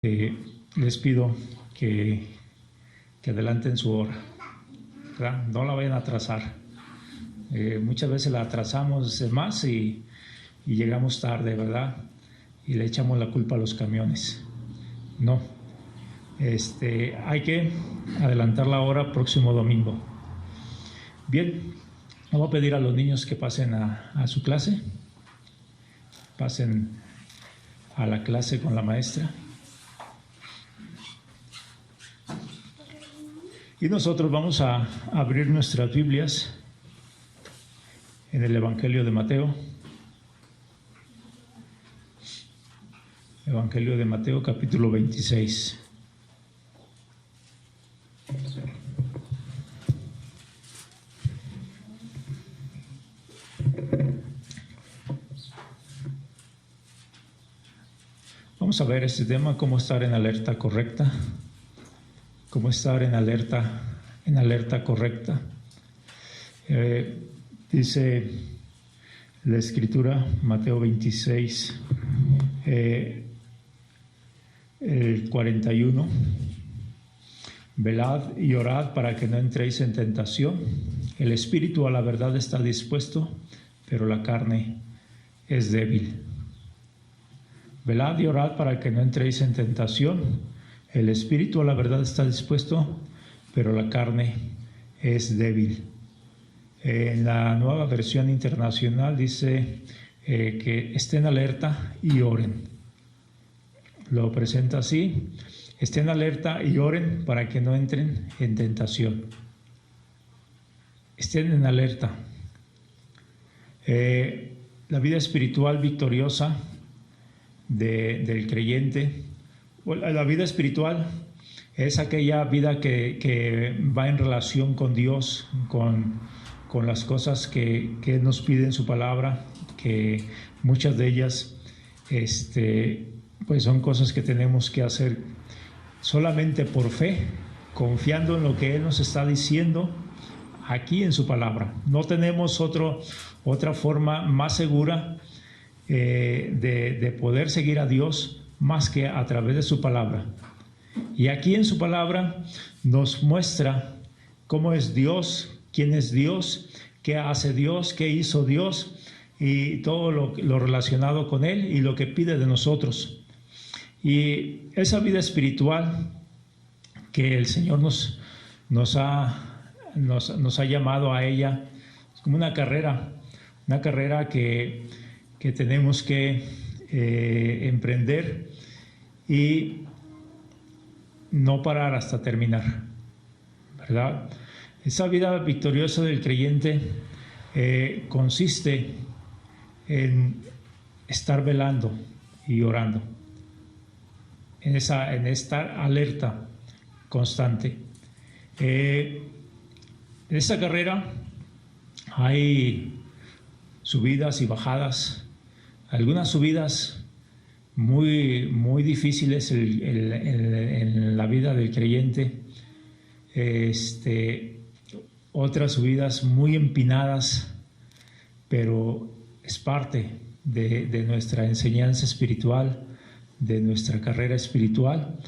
Les pido que adelanten su hora, ¿verdad? No la vayan a atrasar. Muchas veces la atrasamos más y llegamos tarde, ¿verdad? Y le echamos la culpa a los camiones. No, hay que adelantar la hora próximo domingo. Bien, vamos a pedir a los niños que pasen a su clase, pasen a la clase con la maestra. Y nosotros vamos a abrir nuestras Biblias en el Evangelio de Mateo. Evangelio de Mateo, capítulo 26. Vamos a ver este tema, cómo estar en alerta correcta. Cómo estar en alerta correcta. Dice la Escritura, Mateo 26, el 41. Velad y orad para que no entréis en tentación. El espíritu a la verdad está dispuesto, pero la carne es débil. Velad y orad para que no entréis en tentación. El espíritu a la verdad está dispuesto, pero la carne es débil. En la Nueva Versión Internacional dice que estén alerta y oren. Lo presenta así: estén alerta y oren para que no entren en tentación. Estén en alerta. La vida espiritual victoriosa del creyente. La vida espiritual es aquella vida que va en relación con Dios, con las cosas que nos pide en su palabra, que muchas de ellas pues son cosas que tenemos que hacer solamente por fe, confiando en lo que Él nos está diciendo aquí en su palabra. No tenemos otra forma más segura de poder seguir a Dios más que a través de su palabra. Y aquí en su palabra nos muestra cómo es Dios, quién es Dios, qué hace Dios, qué hizo Dios y todo lo relacionado con Él y lo que pide de nosotros. Y esa vida espiritual que el Señor nos ha llamado a ella, es como una carrera que tenemos que emprender y no parar hasta terminar, ¿verdad? Esa vida victoriosa del creyente consiste en estar velando y orando, en estar alerta constante. En esta carrera hay subidas y bajadas. Algunas subidas muy, muy difíciles en la vida del creyente, otras subidas muy empinadas, pero es parte de nuestra enseñanza espiritual, de nuestra carrera espiritual,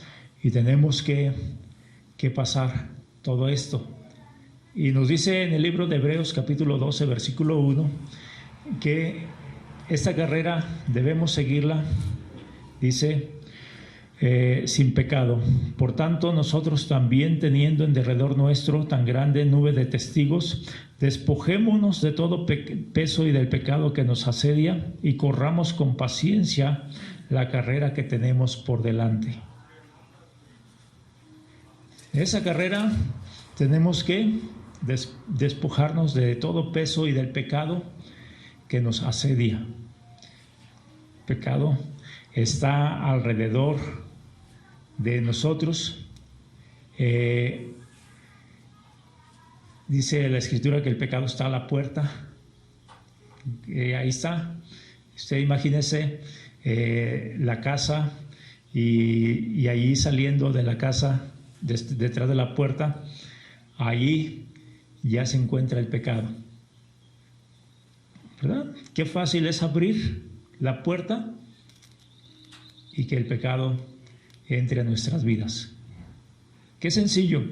y tenemos que pasar todo esto. Y nos dice en el libro de Hebreos capítulo 12, versículo 1, que esta carrera debemos seguirla, dice, sin pecado. Por tanto, nosotros también, teniendo en derredor nuestro tan grande nube de testigos, despojémonos de todo peso y del pecado que nos asedia y corramos con paciencia la carrera que tenemos por delante. En esa carrera tenemos que despojarnos de todo peso y del pecado que nos asedia. El pecado está alrededor de nosotros. Dice la Escritura que el pecado está a la puerta. Ahí está. Usted imagínese la casa y ahí saliendo de la casa, detrás de la puerta, ahí ya se encuentra el pecado, ¿verdad? Qué fácil es abrir la puerta y que el pecado entre a nuestras vidas. Qué sencillo.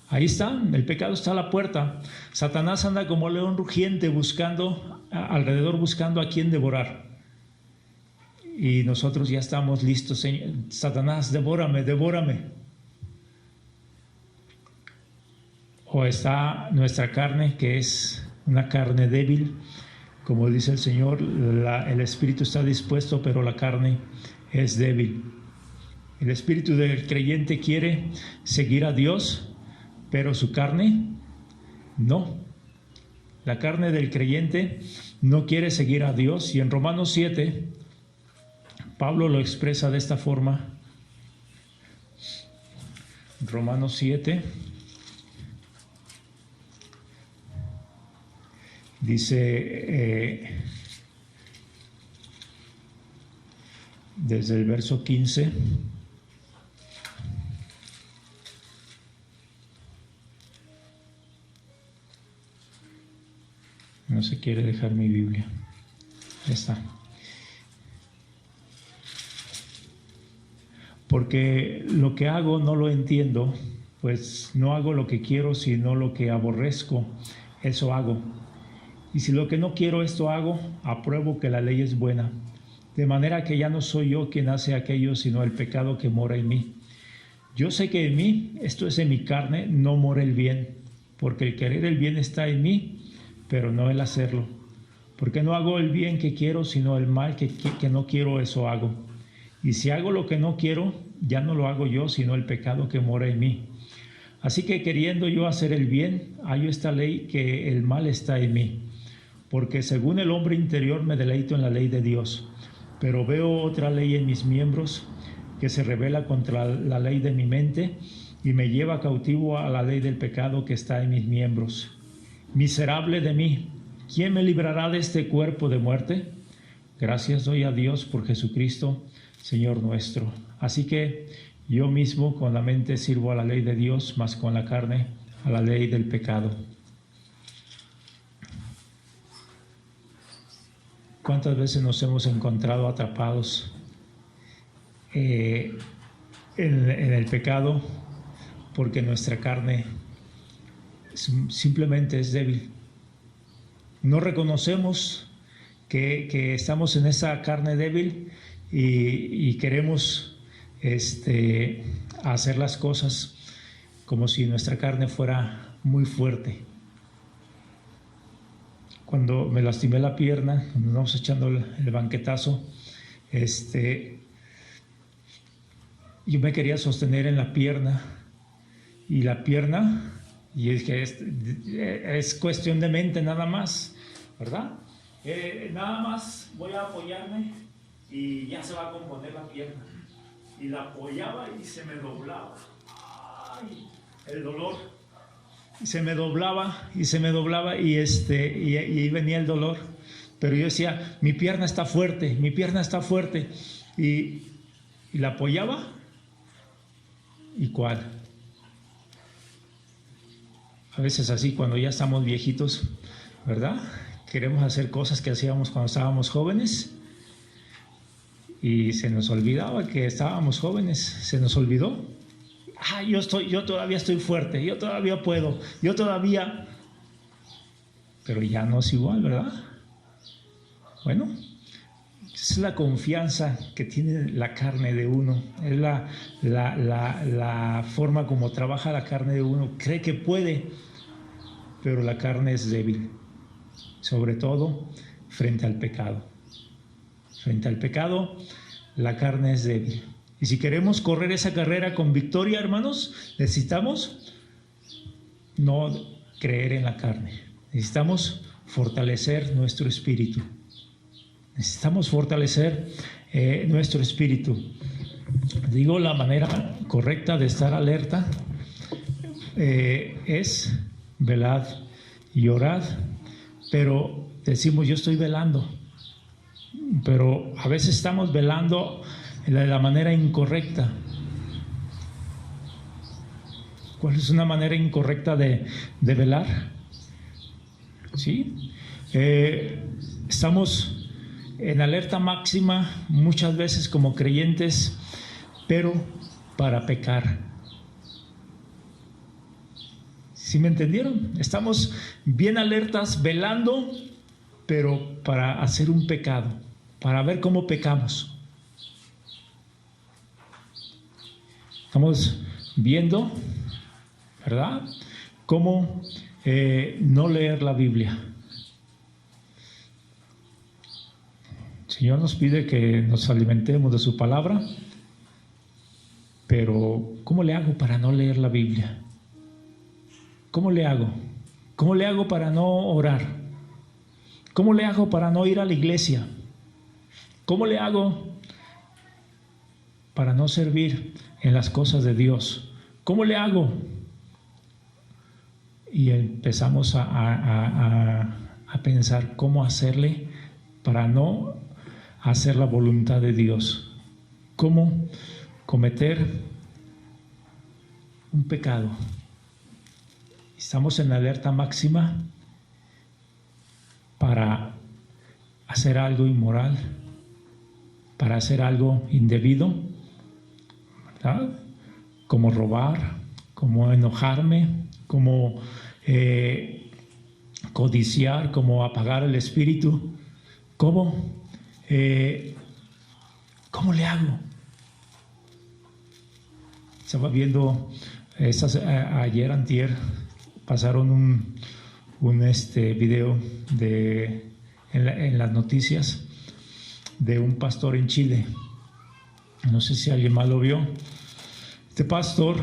Ahí está, el pecado está a la puerta. Satanás anda como león rugiente buscando a quien devorar. Y nosotros ya estamos listos. Señor, Satanás, devórame, devórame. O está nuestra carne, que es una carne débil. Como dice el Señor, el espíritu está dispuesto, pero la carne es débil. El espíritu del creyente quiere seguir a Dios, pero su carne no. La carne del creyente no quiere seguir a Dios. Y en Romanos 7, Pablo lo expresa de esta forma. Romanos 7 dice, desde el verso 15, no se quiere dejar mi Biblia, ya está. Porque lo que hago no lo entiendo, pues no hago lo que quiero, sino lo que aborrezco, eso hago. Y si lo que no quiero esto hago, apruebo que la ley es buena. De manera que ya no soy yo quien hace aquello, sino el pecado que mora en mí. Yo sé que en mí, esto es en mi carne, no mora el bien, porque el querer el bien está en mí, pero no el hacerlo. Porque no hago el bien que quiero, sino el mal que no quiero, eso hago. Y si hago lo que no quiero, ya no lo hago yo, sino el pecado que mora en mí. Así que queriendo yo hacer el bien, hallo esta ley que el mal está en mí. Porque según el hombre interior me deleito en la ley de Dios, pero veo otra ley en mis miembros que se rebela contra la ley de mi mente y me lleva cautivo a la ley del pecado que está en mis miembros. Miserable de mí, ¿quién me librará de este cuerpo de muerte? Gracias doy a Dios por Jesucristo, Señor nuestro. Así que yo mismo con la mente sirvo a la ley de Dios, mas con la carne a la ley del pecado. ¿Cuántas veces nos hemos encontrado atrapados en el pecado porque nuestra carne simplemente es débil? No reconocemos que estamos en esa carne débil y queremos hacer las cosas como si nuestra carne fuera muy fuerte. Cuando me lastimé la pierna, cuando nos vamos echando el banquetazo, yo me quería sostener en la pierna, y dije, es cuestión de mente nada más, ¿verdad? Nada más voy a apoyarme y ya se va a componer la pierna. Y la apoyaba y se me doblaba. ¡Ay! El dolor. Se me doblaba y ahí venía el dolor. Pero yo decía, mi pierna está fuerte. Y la apoyaba. ¿Y cuál? A veces así, cuando ya estamos viejitos, ¿verdad? Queremos hacer cosas que hacíamos cuando estábamos jóvenes. Y se nos olvidaba que estábamos jóvenes. Se nos olvidó. Yo todavía estoy fuerte, yo todavía puedo, pero ya no es igual, ¿verdad? Bueno, esa es la confianza que tiene la carne de uno, es la forma como trabaja la carne de uno. Cree que puede, pero la carne es débil, sobre todo frente al pecado. Frente al pecado, la carne es débil. Y si queremos correr esa carrera con victoria, hermanos, necesitamos no creer en la carne. Necesitamos fortalecer nuestro espíritu. Digo, la manera correcta de estar alerta es velad y orad. Pero decimos, yo estoy velando. Pero a veces estamos velando de la manera incorrecta. ¿Cuál es una manera incorrecta de velar? ¿Sí? Estamos en alerta máxima muchas veces como creyentes pero para pecar. ¿Sí me entendieron? Estamos bien alertas, velando, pero para hacer un pecado, para ver cómo pecamos. Estamos viendo, ¿verdad?, cómo no leer la Biblia. El Señor nos pide que nos alimentemos de su palabra, pero ¿cómo le hago para no leer la Biblia? ¿Cómo le hago? ¿Cómo le hago para no orar? ¿Cómo le hago para no ir a la iglesia? ¿Cómo le hago para no servir en las cosas de Dios? ¿Cómo le hago? Y empezamos a pensar cómo hacerle para no hacer la voluntad de Dios. ¿Cómo cometer un pecado? Estamos en alerta máxima para hacer algo inmoral, para hacer algo indebido, ¿verdad? Como robar, como enojarme, como codiciar, como apagar el espíritu. ¿Cómo le hago? Estaba viendo ayer, antier, pasaron un video en las noticias de un pastor en Chile. No sé si alguien más lo vio. Este pastor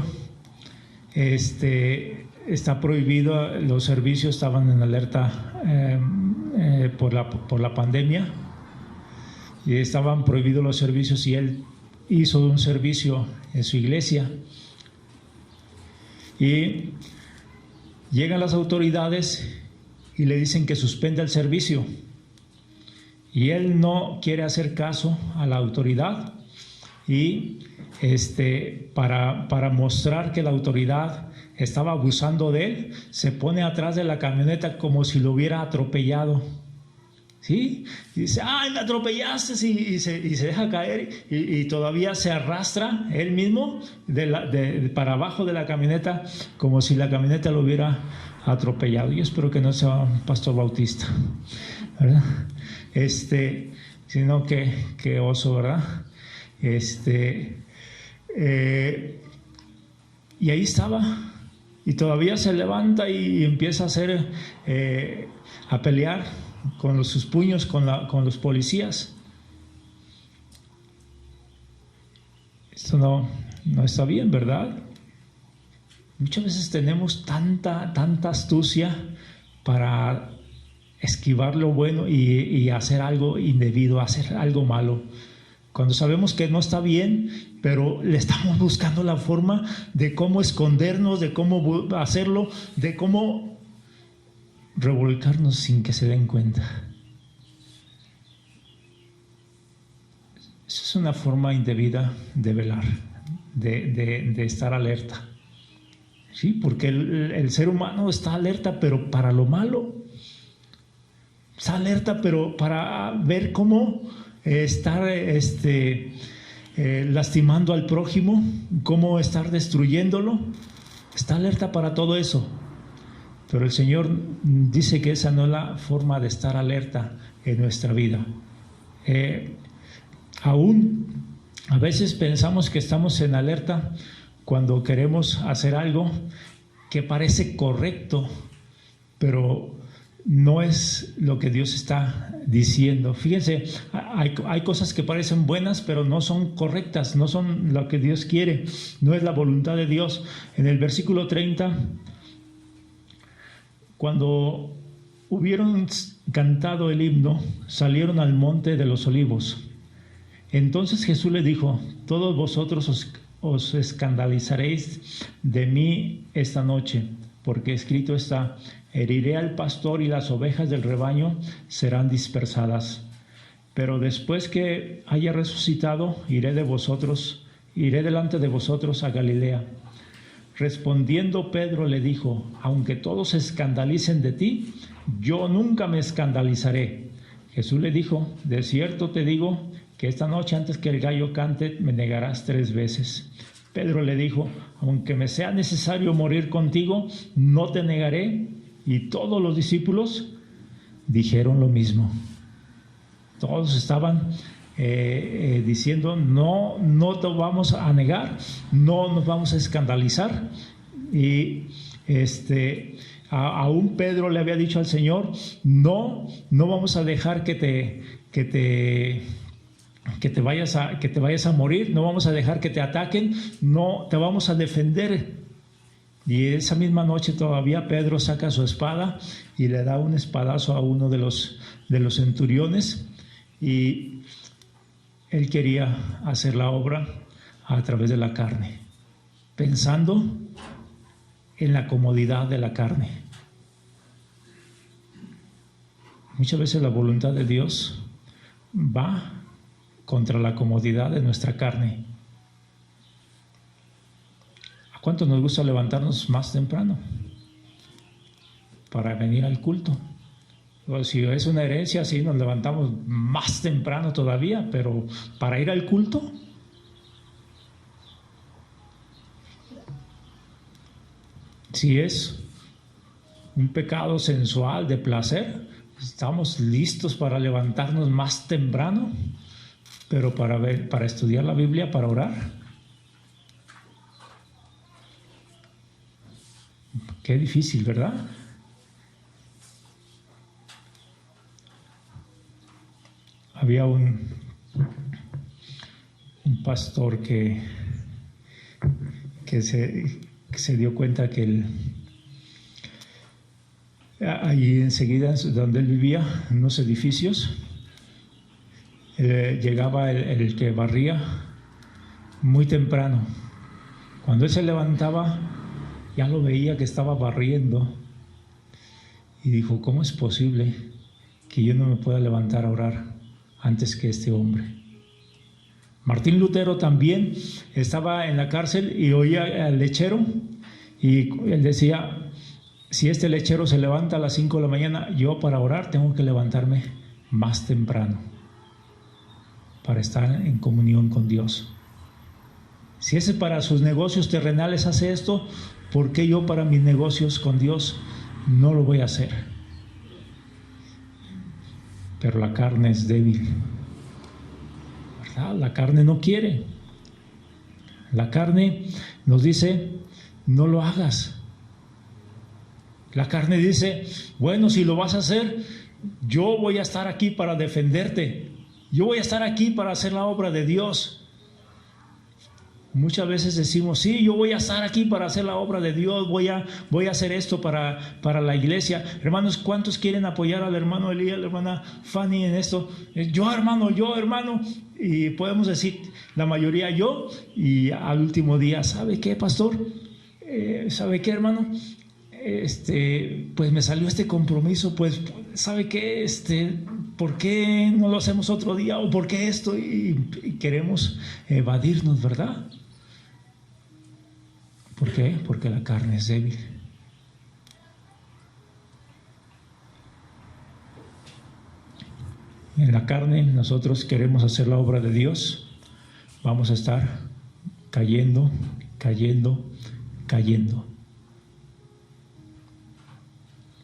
está prohibido, los servicios estaban en alerta por la pandemia, y estaban prohibidos los servicios, y él hizo un servicio en su iglesia, y llegan las autoridades y le dicen que suspenda el servicio, y él no quiere hacer caso a la autoridad, y para mostrar que la autoridad estaba abusando de él, se pone atrás de la camioneta como si lo hubiera atropellado, ¿sí? Y dice: ¡ay, me atropellaste! Y se deja caer, y todavía se arrastra él mismo para abajo de la camioneta, como si la camioneta lo hubiera atropellado. Yo espero que no sea un pastor bautista, ¿verdad? Sino que oso, ¿verdad? Y ahí estaba, y todavía se levanta y empieza a pelear con sus puños con los policías. Esto no está bien, ¿verdad? Muchas veces tenemos tanta astucia para esquivar lo bueno y hacer algo indebido, hacer algo malo, cuando sabemos que no está bien, pero le estamos buscando la forma de cómo escondernos, de cómo hacerlo, de cómo revolcarnos sin que se den cuenta. Esa es una forma indebida de velar, de estar alerta. Sí, porque el ser humano está alerta, pero para lo malo. Está alerta, pero para ver cómo estar lastimando al prójimo, cómo estar destruyéndolo. Está alerta para todo eso. Pero el Señor dice que esa no es la forma de estar alerta en nuestra vida. Aún a veces pensamos que estamos en alerta cuando queremos hacer algo que parece correcto, pero no es lo que Dios está diciendo. Fíjense, hay cosas que parecen buenas, pero no son correctas, no son lo que Dios quiere, no es la voluntad de Dios. En el versículo 30, cuando hubieron cantado el himno, salieron al monte de los olivos. Entonces Jesús le dijo: todos vosotros os escandalizaréis de mí esta noche, porque escrito está: heriré al pastor y las ovejas del rebaño serán dispersadas. Pero después que haya resucitado, iré delante de vosotros a Galilea. Respondiendo Pedro le dijo: aunque todos se escandalicen de ti, yo nunca me escandalizaré. Jesús le dijo: de cierto te digo que esta noche antes que el gallo cante me negarás 3 veces. Pedro le dijo, aunque me sea necesario morir contigo, no te negaré. Y todos los discípulos dijeron lo mismo. Todos estaban diciendo, no te vamos a negar, no nos vamos a escandalizar. Y aún Pedro le había dicho al Señor, no vamos a dejar que te vayas a morir, no vamos a dejar que te ataquen, no te vamos a defender. Y esa misma noche todavía Pedro saca su espada y le da un espadazo a uno de los centuriones, y él quería hacer la obra a través de la carne, pensando en la comodidad de la carne. Muchas veces la voluntad de Dios va contra la comodidad de nuestra carne. ¿A cuánto nos gusta levantarnos más temprano para venir al culto? O si es una herencia, sí, nos levantamos más temprano todavía, pero para ir al culto. Si es un pecado sensual de placer, estamos listos para levantarnos más temprano, pero para estudiar la Biblia, para orar. Qué difícil, ¿verdad? Había un pastor que se dio cuenta que allí enseguida donde él vivía, en unos edificios, llegaba el que barría muy temprano. Cuando él se levantaba, ya lo veía que estaba barriendo, y dijo, ¿cómo es posible que yo no me pueda levantar a orar antes que este hombre? Martín Lutero también estaba en la cárcel y oía al lechero, y él decía, si este lechero se levanta a las 5 de la mañana, yo para orar tengo que levantarme más temprano para estar en comunión con Dios. Si ese para sus negocios terrenales hace esto, ¿por qué yo para mis negocios con Dios no lo voy a hacer? Pero la carne es débil, ¿verdad? La carne no quiere. La carne nos dice, no lo hagas. La carne dice, bueno, si lo vas a hacer, yo voy a estar aquí para defenderte. Yo voy a estar aquí para hacer la obra de Dios. Muchas veces decimos, sí, yo voy a estar aquí para hacer la obra de Dios, voy a hacer esto para la iglesia. Hermanos, ¿cuántos quieren apoyar al hermano Elías, a la hermana Fanny en esto? Yo hermano. Y podemos decir, la mayoría yo, y al último día, ¿sabe qué, pastor? ¿Sabe qué, hermano? Pues me salió este compromiso, pues, ¿sabe qué? ¿Por qué no lo hacemos otro día? ¿O por qué esto? Y queremos evadirnos, ¿verdad? ¿Por qué? Porque la carne es débil. En la carne nosotros queremos hacer la obra de Dios, vamos a estar cayendo.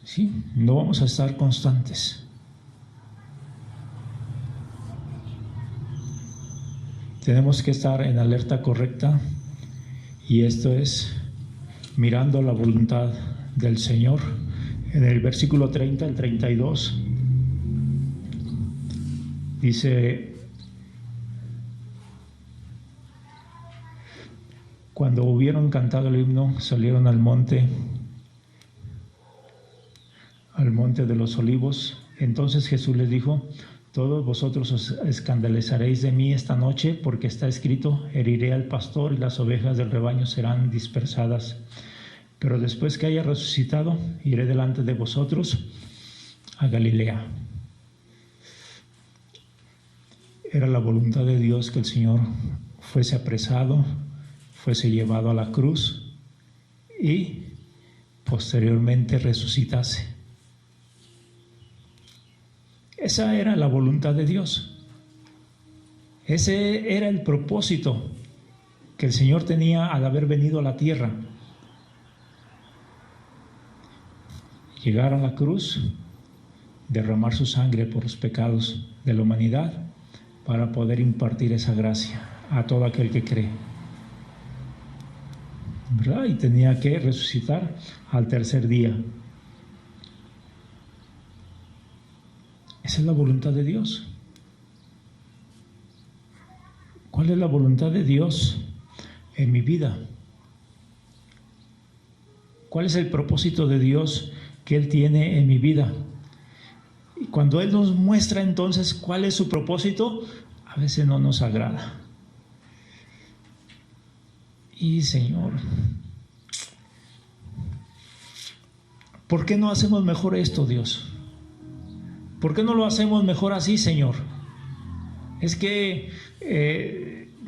¿Sí? No vamos a estar constantes. Tenemos que estar en alerta correcta, y esto es mirando la voluntad del Señor. En el versículo 30 al 32 dice, cuando hubieron cantado el himno, salieron al monte de los Olivos. Entonces Jesús les dijo, todos vosotros os escandalizaréis de mí esta noche, porque está escrito, heriré al pastor y las ovejas del rebaño serán dispersadas. Pero después que haya resucitado, iré delante de vosotros a Galilea. Era la voluntad de Dios que el Señor fuese apresado, fuese llevado a la cruz y posteriormente resucitase. Esa era la voluntad de Dios. Ese era el propósito que el Señor tenía al haber venido a la tierra. Llegar a la cruz, derramar su sangre por los pecados de la humanidad para poder impartir esa gracia a todo aquel que cree, ¿verdad? Y tenía que resucitar al tercer día. Esa es la voluntad de Dios. ¿Cuál es la voluntad de Dios en mi vida? ¿Cuál es el propósito de Dios que Él tiene en mi vida? Y cuando Él nos muestra entonces cuál es su propósito, a veces no nos agrada. Y Señor, ¿por qué no hacemos mejor esto, Dios? ¿Por qué no lo hacemos mejor así, Señor? Es que,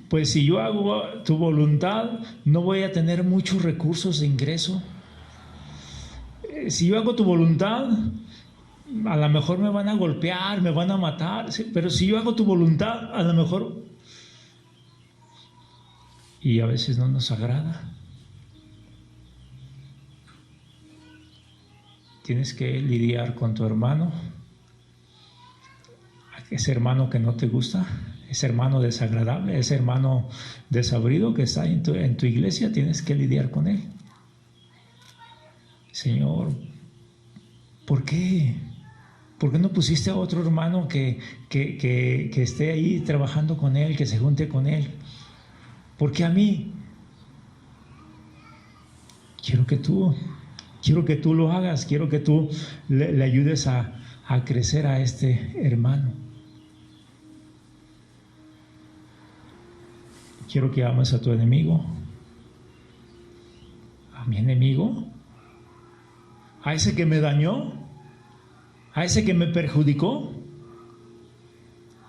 pues si yo hago tu voluntad, no voy a tener muchos recursos de ingreso. Si yo hago tu voluntad, a lo mejor me van a golpear, me van a matar, ¿sí? Pero si yo hago tu voluntad, a lo mejor... Y a veces no nos agrada. Tienes que lidiar con tu hermano, ese hermano que no te gusta, ese hermano desagradable, ese hermano desabrido que está en tu iglesia, tienes que lidiar con él. Señor, ¿por qué? ¿Por qué no pusiste a otro hermano que esté ahí trabajando con él, que se junte con él? ¿Por qué a mí? Quiero que tú lo hagas, quiero que tú le ayudes a crecer a este hermano. Quiero que ames a tu enemigo, a mi enemigo, a ese que me dañó, a ese que me perjudicó.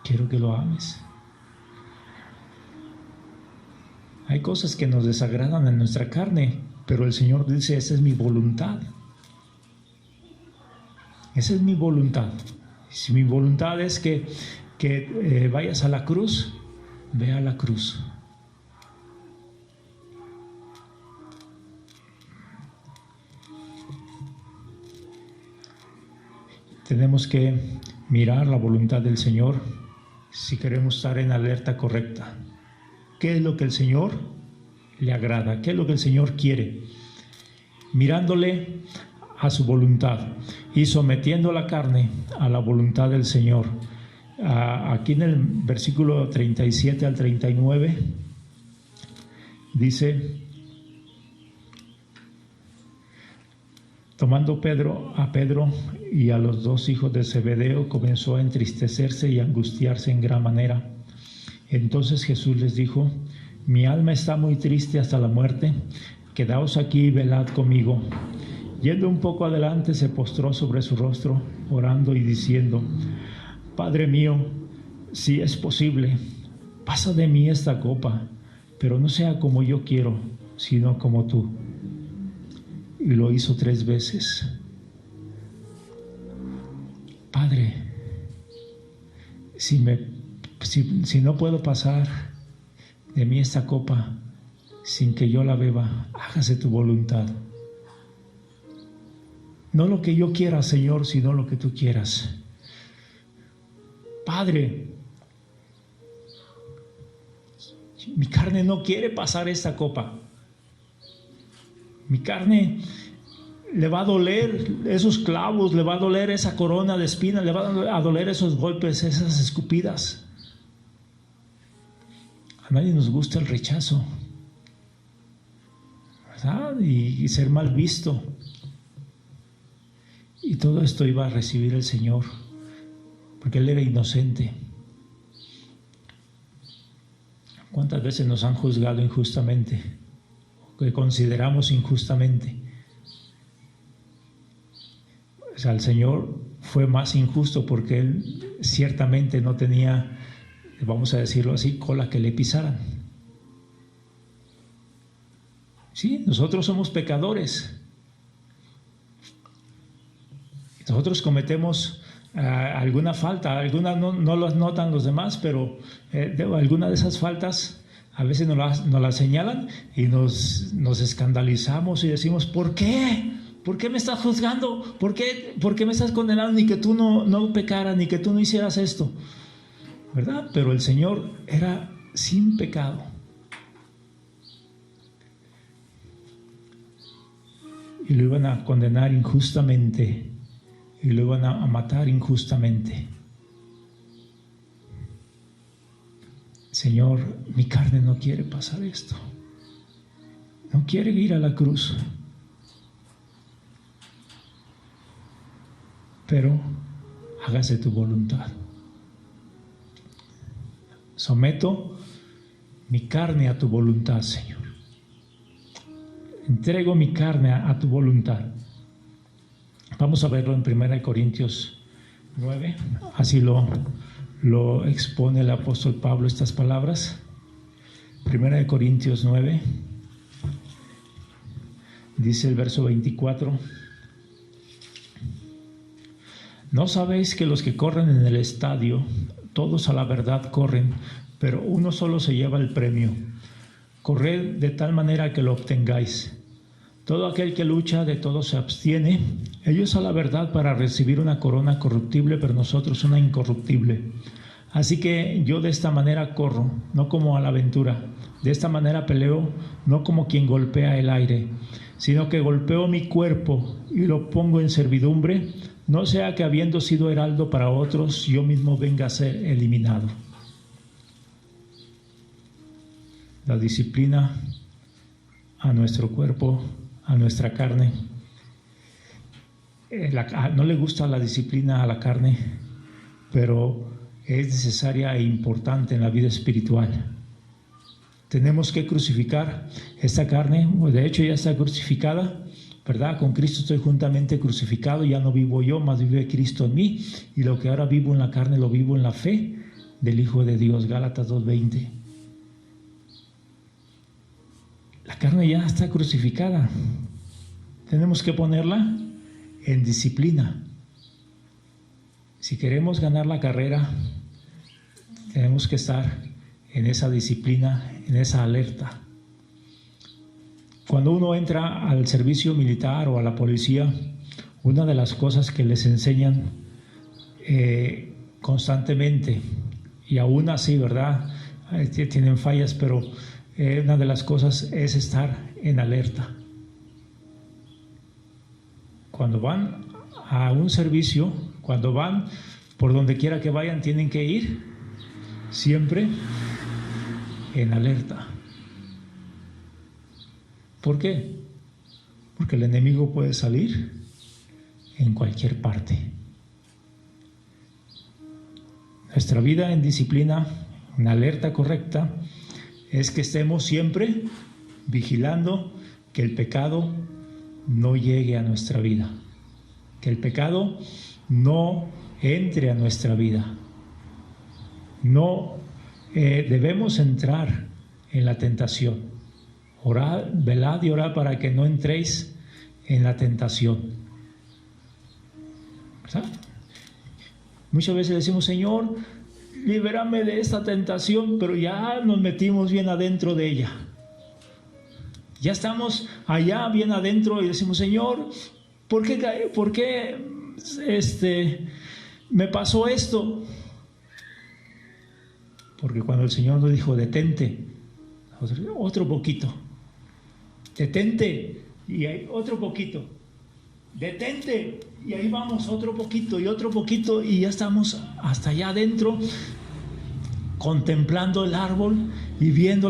Quiero que lo ames. Hay cosas que nos desagradan en nuestra carne, pero el Señor dice, esa es mi voluntad. Esa es mi voluntad. Si mi voluntad es que vayas a la cruz, ve a la cruz. Tenemos que mirar la voluntad del Señor si queremos estar en alerta correcta. ¿Qué es lo que el Señor le agrada? ¿Qué es lo que el Señor quiere? Mirándole a su voluntad y sometiendo la carne a la voluntad del Señor. Aquí en el versículo 37 al 39 dice: tomando a Pedro y a los dos hijos de Zebedeo, comenzó a entristecerse y a angustiarse en gran manera. Entonces Jesús les dijo: mi alma está muy triste hasta la muerte, quedaos aquí y velad conmigo. Yendo un poco adelante, se postró sobre su rostro, orando y diciendo: Padre mío, si es posible, pasa de mí esta copa, pero no sea como yo quiero, sino como tú. Y lo hizo 3 veces. Padre, si no puedo pasar de mí esta copa sin que yo la beba, hágase tu voluntad. No lo que yo quiera, Señor, sino lo que tú quieras. Padre, mi carne no quiere pasar esta copa. Mi carne le va a doler esos clavos, le va a doler esa corona de espinas, le va a doler esos golpes, esas escupidas. A nadie nos gusta el rechazo, ¿verdad? Y ser mal visto. Y todo esto iba a recibir el Señor, porque Él era inocente. ¿Cuántas veces nos han juzgado injustamente? Que consideramos injustamente. O sea, el Señor fue más injusto porque Él ciertamente no tenía, vamos a decirlo así, cola que le pisaran. Sí, nosotros somos pecadores. Nosotros cometemos alguna falta, algunas no las notan los demás, pero alguna de esas faltas a veces nos las señalan y nos escandalizamos y decimos, ¿por qué? ¿Por qué me estás juzgando? ¿Por qué me estás condenando? Ni que tú no pecaras, ni que tú no hicieras esto, ¿verdad? Pero el Señor era sin pecado. Y lo iban a condenar injustamente, y lo iban a matar injustamente. Señor, mi carne no quiere pasar esto. No quiere ir a la cruz. Pero hágase tu voluntad. Someto mi carne a tu voluntad, Señor. Entrego mi carne a tu voluntad. Vamos a verlo en 1 Corintios 9. Así lo expone el apóstol Pablo, estas palabras. 1 Corintios 9. Dice el verso 24. ¿No sabéis que los que corren en el estadio, todos a la verdad corren, pero uno solo se lleva el premio? Corred de tal manera que lo obtengáis. Todo aquel que lucha, de todo se abstiene. Ellos a la verdad para recibir una corona corruptible, pero nosotros una incorruptible. Así que yo de esta manera corro, no como a la aventura. De esta manera peleo, no como quien golpea el aire, sino que golpeo mi cuerpo y lo pongo en servidumbre, no sea que habiendo sido heraldo para otros, yo mismo venga a ser eliminado. La disciplina a nuestro cuerpo, a nuestra carne. No le gusta la disciplina a la carne, pero es necesaria e importante en la vida espiritual. Tenemos que crucificar esta carne, de hecho ya está crucificada, ¿verdad? Con Cristo estoy juntamente crucificado, ya no vivo yo, mas vive Cristo en mí, y lo que ahora vivo en la carne lo vivo en la fe del Hijo de Dios, Gálatas 2:20. La carne ya está crucificada, tenemos que ponerla en disciplina. Si queremos ganar la carrera, tenemos que estar en esa disciplina, en esa alerta. Cuando uno entra al servicio militar o a la policía, una de las cosas que les enseñan constantemente, y aún así, ¿verdad? Tienen fallas, pero una de las cosas es estar en alerta. Cuando van a un servicio, cuando van por donde quiera que vayan, tienen que ir siempre en alerta. ¿Por qué? Porque el enemigo puede salir en cualquier parte. Nuestra vida en disciplina, en alerta correcta, es que estemos siempre vigilando que el pecado no llegue a nuestra vida, que el pecado no entre a nuestra vida. No debemos entrar en la tentación. Orad, velad y orad para que no entréis en la tentación. ¿Verdad? Muchas veces decimos, Señor, libérame de esta tentación, pero ya nos metimos bien adentro de ella. Ya estamos allá bien adentro y decimos, Señor, ¿por qué me pasó esto? Porque cuando el Señor nos dijo, detente, otro poquito, detente, y hay otro poquito, detente, y ahí vamos, otro poquito, y ya estamos hasta allá adentro, contemplando el árbol y viendo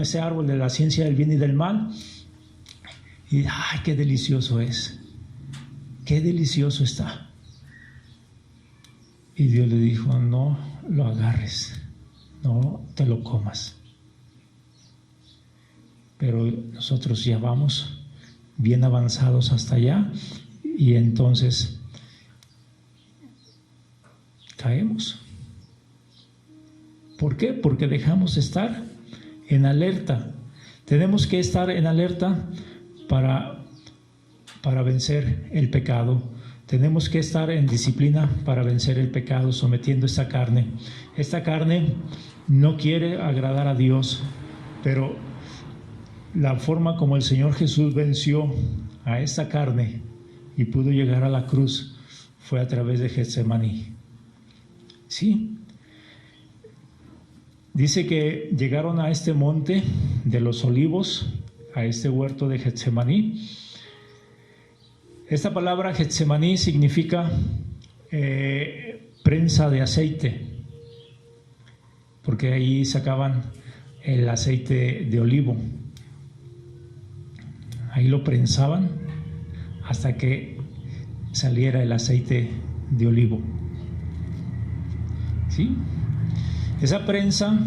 ese árbol de la ciencia del bien y del mal, y ¡ay, qué delicioso es! ¡Qué delicioso está! Y Dios le dijo, no lo agarres, no te lo comas. Pero nosotros ya vamos bien avanzados hasta allá y entonces caemos. ¿Por qué? Porque dejamos de estar en alerta. Tenemos que estar en alerta para vencer el pecado. Tenemos que estar en disciplina para vencer el pecado, sometiendo esta carne. Esta carne no quiere agradar a Dios, pero la forma como el Señor Jesús venció a esta carne y pudo llegar a la cruz fue a través de Getsemaní. ¿Sí? Dice que llegaron a este monte de los olivos, a este huerto de Getsemaní. Esta palabra Getsemaní significa prensa de aceite, porque ahí sacaban el aceite de olivo. Ahí lo prensaban hasta que saliera el aceite de olivo. ¿Sí? Esa prensa,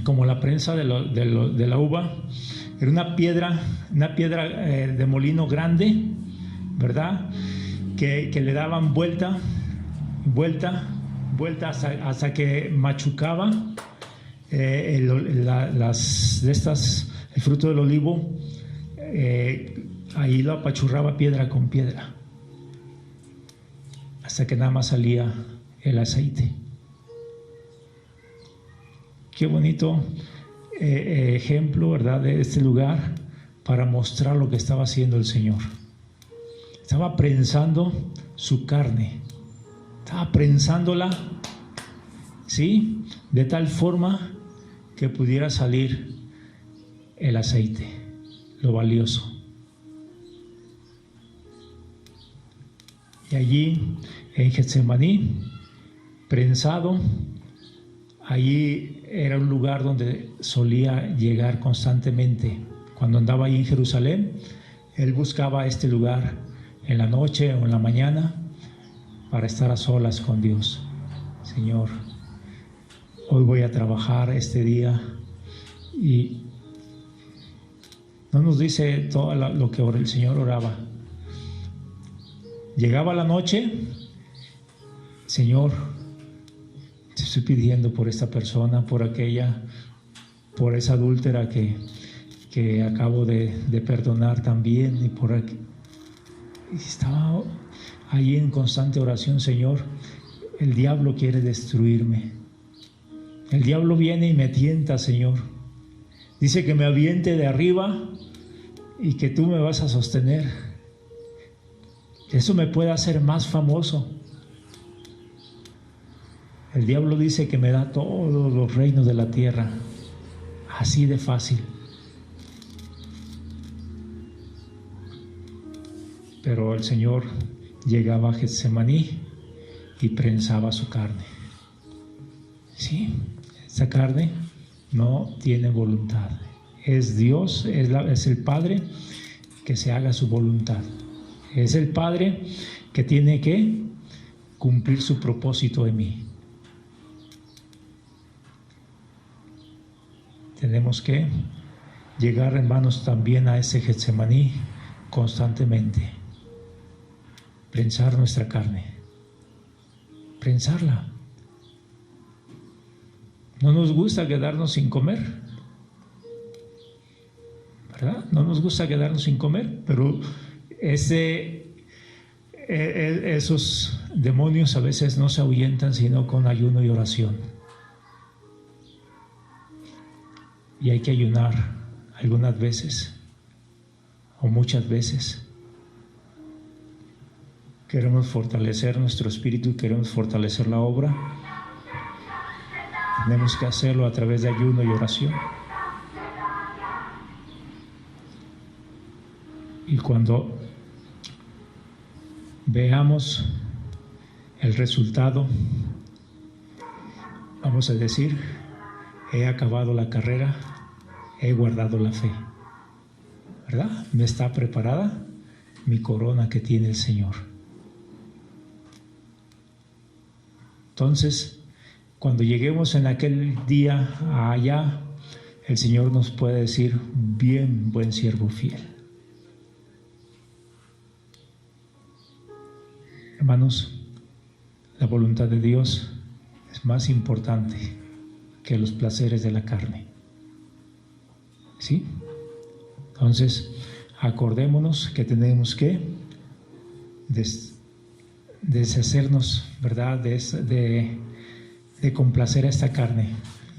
como la prensa de la uva, era una piedra de molino grande, ¿verdad? Que le daban vuelta hasta que machucaba el fruto del olivo. Ahí lo apachurraba piedra con piedra hasta que nada más salía el aceite. Qué bonito ejemplo, ¿verdad?, de este lugar para mostrar lo que estaba haciendo el Señor. Estaba prensando su carne, estaba prensándola, ¿sí?, de tal forma que pudiera salir el aceite, lo valioso. Y allí en Getsemaní, prensado, allí era un lugar donde solía llegar constantemente. Cuando andaba ahí en Jerusalén, él buscaba este lugar en la noche o en la mañana para estar a solas con Dios. Señor, hoy voy a trabajar este día, y no nos dice todo lo que el Señor oraba. Llegaba la noche, Señor, te estoy pidiendo por esta persona, por aquella, por esa adúltera que acabo de perdonar también, y por aquí. Y estaba ahí en constante oración. Señor, el diablo quiere destruirme. El diablo viene y me tienta, Señor. Dice que me aviente de arriba y que tú me vas a sostener. Eso me puede hacer más famoso. El diablo dice que me da todos los reinos de la tierra, así de fácil. Pero el Señor llegaba a Getsemaní y prensaba su carne. Sí, esa carne no tiene voluntad. Es Dios, es el Padre que se haga su voluntad. Es el Padre que tiene que cumplir su propósito en mí. Tenemos que llegar, hermanos, también a ese Getsemaní constantemente. Prensar nuestra carne. Prensarla. No nos gusta quedarnos sin comer, ¿verdad? No nos gusta quedarnos sin comer, pero esos demonios a veces no se ahuyentan sino con ayuno y oración. Y hay que ayunar algunas veces o muchas veces. Queremos fortalecer nuestro espíritu y queremos fortalecer la obra. Tenemos que hacerlo a través de ayuno y oración. Y cuando veamos el resultado, vamos a decir: he acabado la carrera, he guardado la fe, ¿verdad? Me está preparada mi corona que tiene el Señor. Entonces, cuando lleguemos en aquel día allá, el Señor nos puede decir: bien, buen siervo fiel. Hermanos, la voluntad de Dios es más importante que los placeres de la carne. ¿Sí? Entonces, acordémonos que tenemos que deshacernos, ¿verdad?, de complacer a esta carne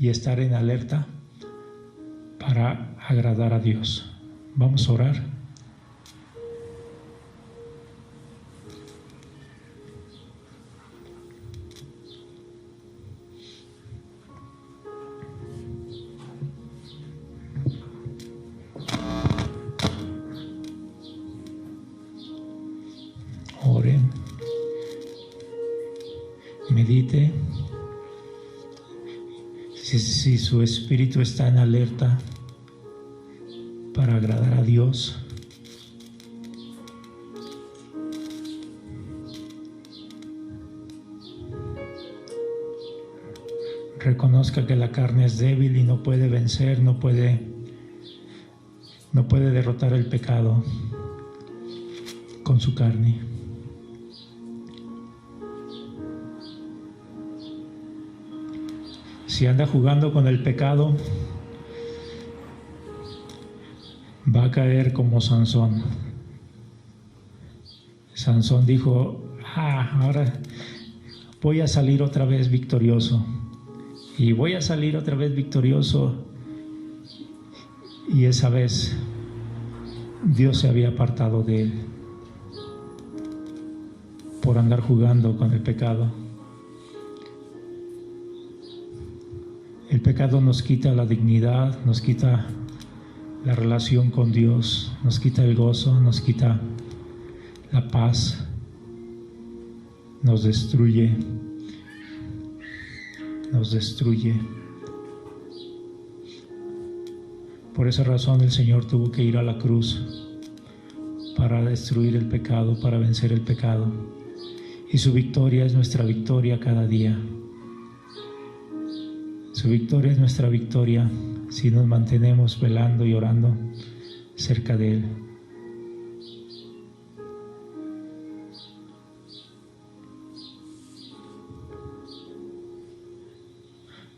y estar en alerta para agradar a Dios. Vamos a orar. Ore, medite. Si su espíritu está en alerta para agradar a Dios, reconozca que la carne es débil y no puede vencer, no puede derrotar el pecado con su carne. Si anda jugando con el pecado, va a caer como Sansón. Sansón dijo: ahora voy a salir otra vez victorioso. Y voy a salir otra vez victorioso. Y esa vez Dios se había apartado de él por andar jugando con el pecado. El pecado nos quita la dignidad, nos quita la relación con Dios, nos quita el gozo, nos quita la paz, nos destruye. Por esa razón el Señor tuvo que ir a la cruz para destruir el pecado, para vencer el pecado. Y su victoria es nuestra victoria cada día. Su victoria es nuestra victoria si nos mantenemos velando y orando cerca de Él.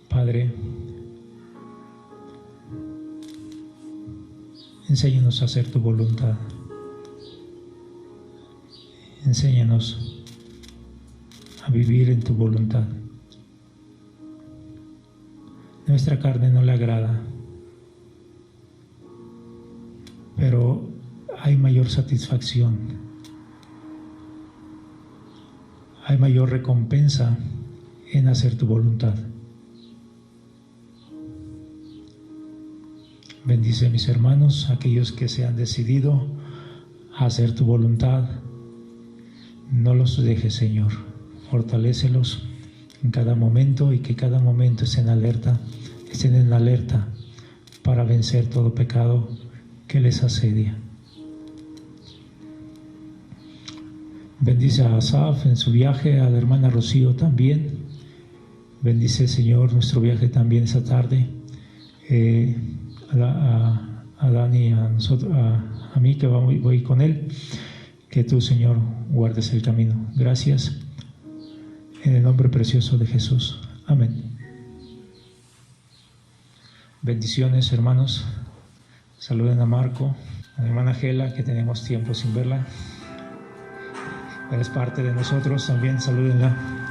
Padre, enséñanos a hacer tu voluntad. Enséñanos a vivir en tu voluntad. Nuestra carne no le agrada, pero hay mayor satisfacción, hay mayor recompensa en hacer tu voluntad. Bendice a mis hermanos, aquellos que se han decidido a hacer tu voluntad. No los dejes, Señor. Fortalécelos en cada momento y que cada momento estén en alerta para vencer todo pecado que les asedia. Bendice a Asaf en su viaje, a la hermana Rocío también. Bendice, Señor, nuestro viaje también esta tarde. A Dani, a nosotros, a mí que voy con él. Que tú, Señor, guardes el camino. Gracias. En el nombre precioso de Jesús. Amén. Bendiciones, hermanos. Saluden a Marco, a mi hermana Gela, que tenemos tiempo sin verla. Es parte de nosotros también, salúdenla.